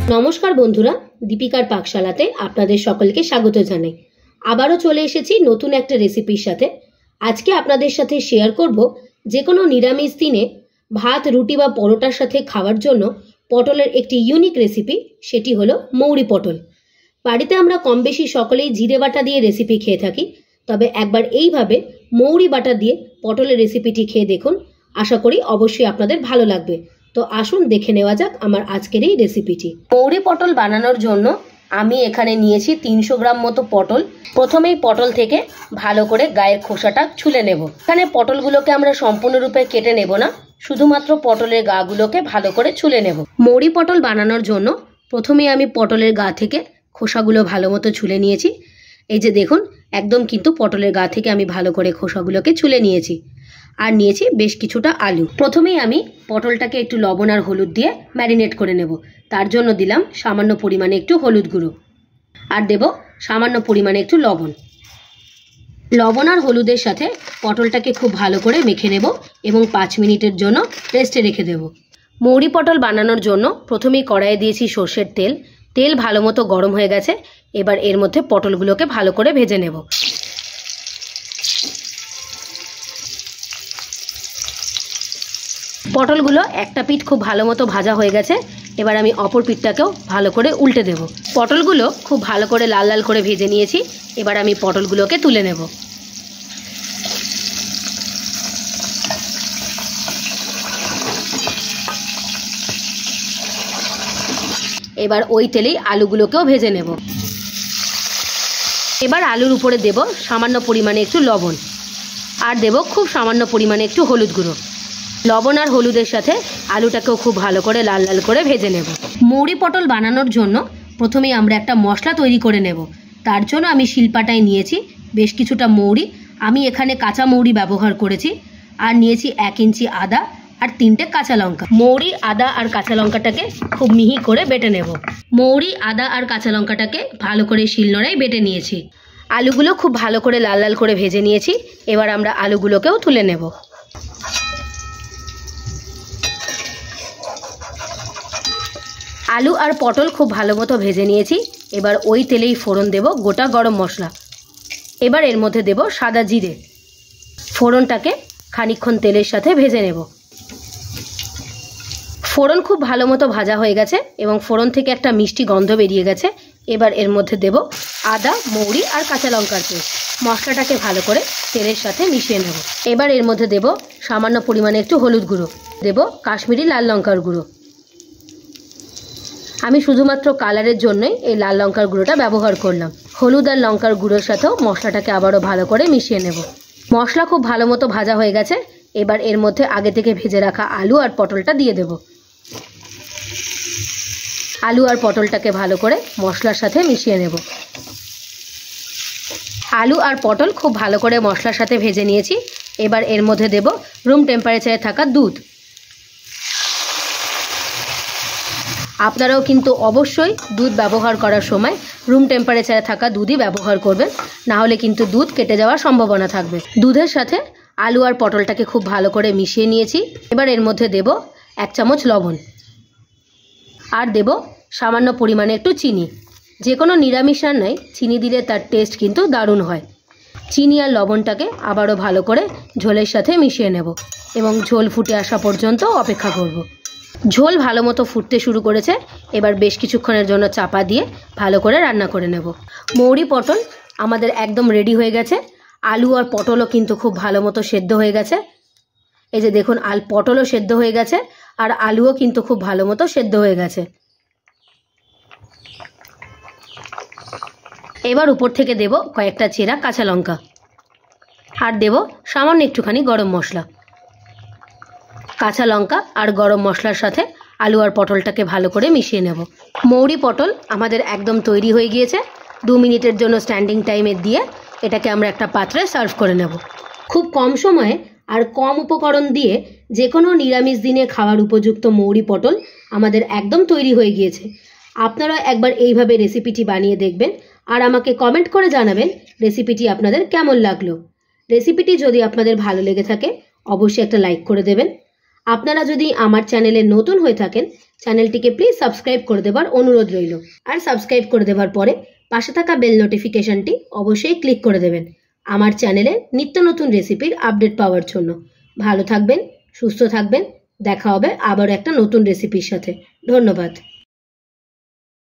নমস্কার বন্ধুরা, দীপিকার পাকশালাতে আপনাদের সকলকে স্বাগত জানাই। আবারও চলে এসেছি নতুন একটা রেসিপির সাথে। আজকে আপনাদের সাথে শেয়ার করব যে কোনো নিরামিষ দিনে ভাত, রুটি বা পরোটার সাথে খাওয়ার জন্য পটলের একটি ইউনিক রেসিপি, সেটি হলো মৌরি পটল। বাড়িতে আমরা কম বেশি সকলেই জিরে বাটা দিয়ে রেসিপি খেয়ে থাকি, তবে একবার এইভাবে মৌরি বাটা দিয়ে পটলের রেসিপিটি খেয়ে দেখুন। আশা করি অবশ্যই আপনাদের ভালো লাগবে। তো আসুন দেখে নেওয়া যাক আমার আজকের এই রেসিপিটি। মৌরি পটল বানানোর জন্য আমি এখানে নিয়েছি 300 গ্রাম মতো পটল। প্রথমেই পটল থেকে ভালো করে গায়ের খোসাটা ছুলে নেব। এখানে পটলগুলোকে আমরা সম্পূর্ণরূপে কেটে নেব না, শুধুমাত্র পটলের গাগুলোকে ভালো করে ছুলে নেব। মৌরি পটল বানানোর জন্য প্রথমেই আমি পটলের গা থেকে খোসাগুলো ভালো মতো ছুলে নিয়েছি। এই যে দেখুন, একদম কিন্তু পটলের গা থেকে আমি ভালো করে খোসাগুলোকে ছুলে নিয়েছি। আর নিয়েছি বেশ কিছুটা আলু। প্রথমেই আমি পটলটাকে একটু লবণ আর হলুদ দিয়ে ম্যারিনেট করে নেব। তার জন্য দিলাম সামান্য পরিমাণে একটু হলুদ গুঁড়ো, আর দেব সামান্য পরিমাণে একটু লবণ। লবণ আর হলুদের সাথে পটলটাকে খুব ভালো করে মেখে নেব এবং 5 মিনিটের জন্য রেস্টে রেখে দেব। মৌরি পটল বানানোর জন্য প্রথমেই কড়াইয়ে দিয়েছি সর্ষের তেল। তেল ভালো মতো গরম হয়ে গেছে। এবার এর মধ্যে পটলগুলোকে ভালো করে ভেজে নেব। পটলগুলো একটা পিঠ খুব ভালো মতো ভাজা হয়ে গেছে। এবার আমি অপর পিঠটাকেও ভালো করে উল্টে দেব। পটলগুলো খুব ভালো করে লাল লাল করে ভেজে নিয়েছি। এবার আমি পটলগুলোকে তুলে নেব। এবার ওই তেলেই আলুগুলোকেও ভেজে নেব। এবার আলুর উপরে দেব সামান্য পরিমাণে একটু লবণ, আর দেব খুব সামান্য পরিমাণে একটু হলুদ গুঁড়ো। লবণ আর হলুদের সাথে আলুটাকেও খুব ভালো করে লাল লাল করে ভেজে নেব। মৌরি পটল বানানোর জন্য প্রথমেই আমরা একটা মশলা তৈরি করে নেব। তার জন্য আমি শিলপাটায় নিয়েছি বেশ কিছুটা মৌরি। আমি এখানে কাঁচা মৌরি ব্যবহার করেছি। আর নিয়েছি 1 ইঞ্চি আদা আর 3টে কাঁচা লঙ্কা। মৌরি, আদা আর কাঁচা লঙ্কাটাকে খুব মিহি করে বেটে নেব। মৌরি, আদা আর কাঁচা লঙ্কাটাকে ভালো করে শিলনোড়ায় বেটে নিয়েছি। আলুগুলো খুব ভালো করে লাল লাল করে ভেজে নিয়েছি। এবার আমরা আলুগুলোকেও তুলে নেব। আলু আর পটল খুব ভালো মতো ভেজে নিয়েছি। এবার ওই তেলেই ফোড়ন দেব গোটা গরম মশলা। এবার এর মধ্যে দেব সাদা জিরে। ফোড়নটাকে খানিকক্ষণ তেলের সাথে ভেজে নেব। ফোড়ন খুব ভালো মতো ভাজা হয়ে গেছে এবং ফোড়ন থেকে একটা মিষ্টি গন্ধ বেরিয়ে গেছে। এবার এর মধ্যে দেব আদা, মৌরি আর কাঁচা লঙ্কার পেস্ট। মশলাটাকে ভালো করে তেলের সাথে মিশিয়ে নেব। এবার এর মধ্যে দেব সামান্য পরিমাণে একটু হলুদ গুঁড়ো, দেব কাশ্মীরি লাল লঙ্কার গুঁড়ো। আমি শুধুমাত্র কালারের জন্যই এই লাল লঙ্কার গুঁড়োটা ব্যবহার করলাম। হলুদ আর লঙ্কার গুঁড়োর সাথেও মশলাটাকে আবারও ভালো করে মিশিয়ে নেব। মশলা খুব ভালো মতো ভাজা হয়ে গেছে। এবার এর মধ্যে আগে থেকে ভেজে রাখা আলু আর পটলটা দিয়ে দেব। আলু আর পটলটাকে ভালো করে মশলার সাথে মিশিয়ে নেব। আলু আর পটল খুব ভালো করে মশলার সাথে ভেজে নিয়েছি। এবার এর মধ্যে দেব রুম টেম্পারেচারে থাকা দুধ। আপনারাও কিন্তু অবশ্যই দুধ ব্যবহার করার সময় রুম টেম্পারেচারে থাকা দুধই ব্যবহার করবেন, না হলে কিন্তু দুধ কেটে যাওয়ার সম্ভাবনা থাকবে। দুধের সাথে আলু আর পটলটাকে খুব ভালো করে মিশিয়ে নিয়েছি। এবার এর মধ্যে দেব 1 চামচ লবণ, আর দেব সামান্য পরিমাণে একটু চিনি। যে কোনো নিরামিষ রান্নায় চিনি দিলে তার টেস্ট কিন্তু দারুণ হয়। চিনি আর লবণটাকে আবারও ভালো করে ঝোলের সাথে মিশিয়ে নেব এবং ঝোল ফুটে আসা পর্যন্ত অপেক্ষা করব। ঝোল ভালো মতো ফুটতে শুরু করেছে। এবার বেশ কিছুক্ষণের জন্য চাপা দিয়ে ভালো করে রান্না করে নেব। মৌরি পটল আমাদের একদম রেডি হয়ে গেছে। আলু আর পটলও কিন্তু খুব ভালো মতো সেদ্ধ হয়ে গেছে। এই যে দেখুন, পটলও সেদ্ধ হয়ে গেছে আর আলুও কিন্তু খুব ভালো মতো সেদ্ধ হয়ে গেছে। এবার উপর থেকে দেব কয়েকটা চেরা কাঁচা লঙ্কা, আর দেব সামান্য একটুখানি গরম মশলা। কাঁচা লঙ্কা আর গরম মশলার সাথে আলু আর পটলটাকে ভালো করে মিশিয়ে নেব। মৌরি পটল আমাদের একদম তৈরি হয়ে গিয়েছে। 2 মিনিটের জন্য স্ট্যান্ডিং টাইমে দিয়ে এটাকে আমরা একটা পাত্রে সার্ভ করে নেব। খুব কম সময়ে আর কম উপকরণ দিয়ে যে কোনো নিরামিষ দিনে খাওয়ার উপযুক্ত মৌরি পটল আমাদের একদম তৈরি হয়ে গিয়েছে। আপনারা একবার এইভাবে রেসিপিটি বানিয়ে দেখবেন আর আমাকে কমেন্ট করে জানাবেন রেসিপিটি আপনাদের কেমন লাগলো। রেসিপিটি যদি আপনাদের ভালো লেগে থাকে অবশ্যই একটা লাইক করে দেবেন। আপনারা যদি আমার চ্যানেলে নতুন হয়ে থাকেন, চ্যানেলটিকে প্লিজ সাবস্ক্রাইব করে দেবার অনুরোধ রইল। আর সাবস্ক্রাইব করে দেওয়ার পরে পাশে থাকা বেল নোটিফিকেশনটি অবশ্যই ক্লিক করে দেবেন আমার চ্যানেলে নিত্য নতুন রেসিপির আপডেট পাওয়ার জন্য। ভালো থাকবেন, সুস্থ থাকবেন। দেখা হবে আবার একটা নতুন রেসিপির সাথে। ধন্যবাদ।